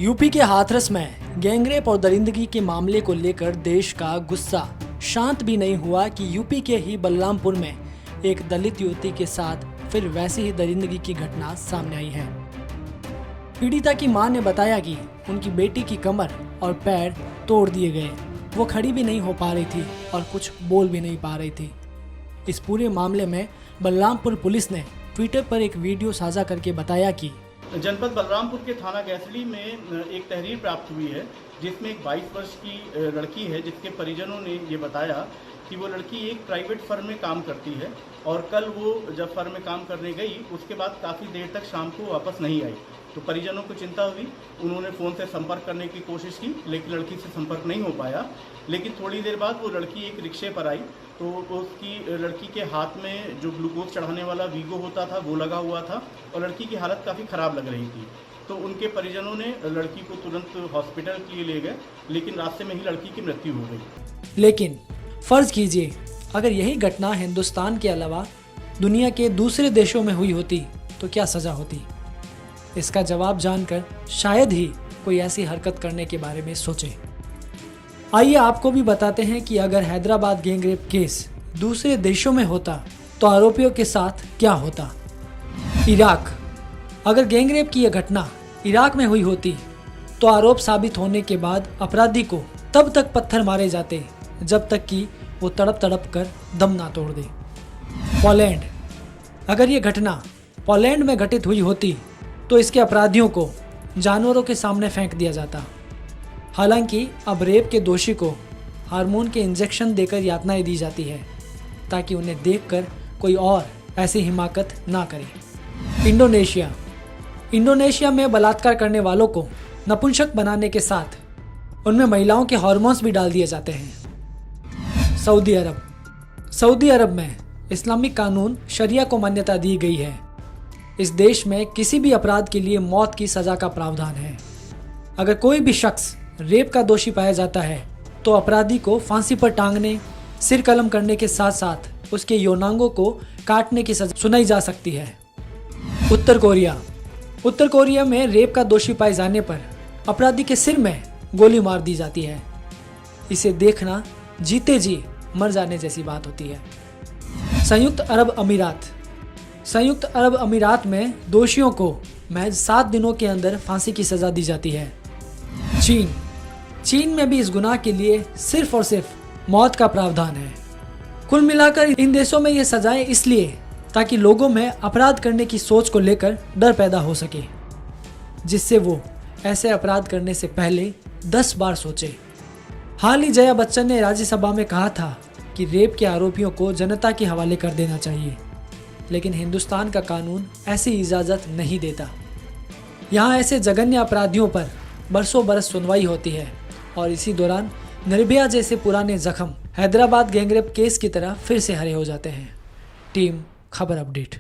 UP के हाथरस में gangrape और दरिंदगी के मामले को लेकर देश का गुस्सा शांत भी नहीं हुआ कि यूपी के ही बलरामपुर में एक दलित युवती के साथ फिर वैसी ही दरिंदगी की घटना सामने आई है। पीड़िता की मां ने बताया कि उनकी बेटी की कमर और पैर तोड़ दिए गए, वो खड़ी भी नहीं हो पा रही थी और कुछ बोल भी नहीं पा रही थी। इस पूरे मामले में बलरामपुर पुलिस ने ट्विटर पर एक वीडियो साझा करके बताया कि जनपद बलरामपुर के थाना गैसली में एक तहरीर प्राप्त हुई है जिसमें एक 22 वर्ष की लड़की है जिसके परिजनों ने ये बताया कि वो लड़की एक प्राइवेट फर्म में काम करती है और कल वो जब फर्म में काम करने गई उसके बाद काफ़ी देर तक शाम को वापस नहीं आई। तो परिजनों को चिंता हुई, उन्होंने फ़ोन से संपर्क करने की कोशिश की लेकिन लड़की से संपर्क नहीं हो पाया। लेकिन थोड़ी देर बाद वो लड़की एक रिक्शे पर आई तो उसकी लड़की के हाथ में जो ग्लूकोज चढ़ाने वाला वीगो होता था वो लगा हुआ था और लड़की की हालत काफ़ी ख़राब लग रही थी। तो उनके परिजनों ने लड़की को तुरंत हॉस्पिटल के लिए ले गए लेकिन रास्ते में ही लड़की की मृत्यु हो गई। लेकिन फर्ज कीजिए अगर यही घटना हिंदुस्तान के अलावा दुनिया के दूसरे देशों में हुई होती तो क्या सज़ा होती? इसका जवाब जानकर शायद ही कोई ऐसी हरकत करने के बारे में सोचे। आइए आपको भी बताते हैं कि अगर हैदराबाद गैंगरेप केस दूसरे देशों में होता तो आरोपियों के साथ क्या होता। इराक, अगर गैंगरेप की यह घटना इराक में हुई होती तो आरोप साबित होने के बाद अपराधी को तब तक पत्थर मारे जाते जब तक कि वो तड़प तड़प कर दम ना तोड़ दे। पोलैंड, अगर ये घटना पोलैंड में घटित हुई होती तो इसके अपराधियों को जानवरों के सामने फेंक दिया जाता। हालांकि अब रेप के दोषी को हार्मोन के इंजेक्शन देकर यातनाएं दी जाती है ताकि उन्हें देखकर कोई और ऐसी हिमाकत ना करे। इंडोनेशिया, इंडोनेशिया में बलात्कार करने वालों को नपुंसक बनाने के साथ उनमें महिलाओं के हार्मोन्स भी डाल दिए जाते हैं। सऊदी अरब, सऊदी अरब में इस्लामिक कानून शरिया को मान्यता दी गई है। इस देश में किसी भी अपराध के लिए मौत की सज़ा का प्रावधान है। अगर कोई भी शख्स रेप का दोषी पाया जाता है तो अपराधी को फांसी पर टांगने, सिर कलम करने के साथ साथ उसके यौनांगों को काटने की सज़ा सुनाई जा सकती है। उत्तर कोरिया, उत्तर कोरिया में रेप का दोषी पाए जाने पर अपराधी के सिर में गोली मार दी जाती है। इसे देखना जीते जी मर जाने जैसी बात होती है। संयुक्त अरब अमीरात, संयुक्त अरब अमीरात में दोषियों को महज 7 दिनों के अंदर फांसी की सज़ा दी जाती है। चीन, चीन में भी इस गुनाह के लिए सिर्फ और सिर्फ मौत का प्रावधान है। कुल मिलाकर इन देशों में ये सजाएं इसलिए ताकि लोगों में अपराध करने की सोच को लेकर डर पैदा हो सके, जिससे वो ऐसे अपराध करने से पहले 10 बार सोचे। हाल ही जया बच्चन ने राज्यसभा में कहा था कि रेप के आरोपियों को जनता के हवाले कर देना चाहिए, लेकिन हिंदुस्तान का कानून ऐसी इजाज़त नहीं देता। यहाँ ऐसे जघन्य अपराधियों पर बरसों बरस सुनवाई होती है और इसी दौरान निर्भया जैसे पुराने जख्म हैदराबाद गैंगरेप केस की तरह फिर से हरे हो जाते हैं। टीम खबर अपडेट।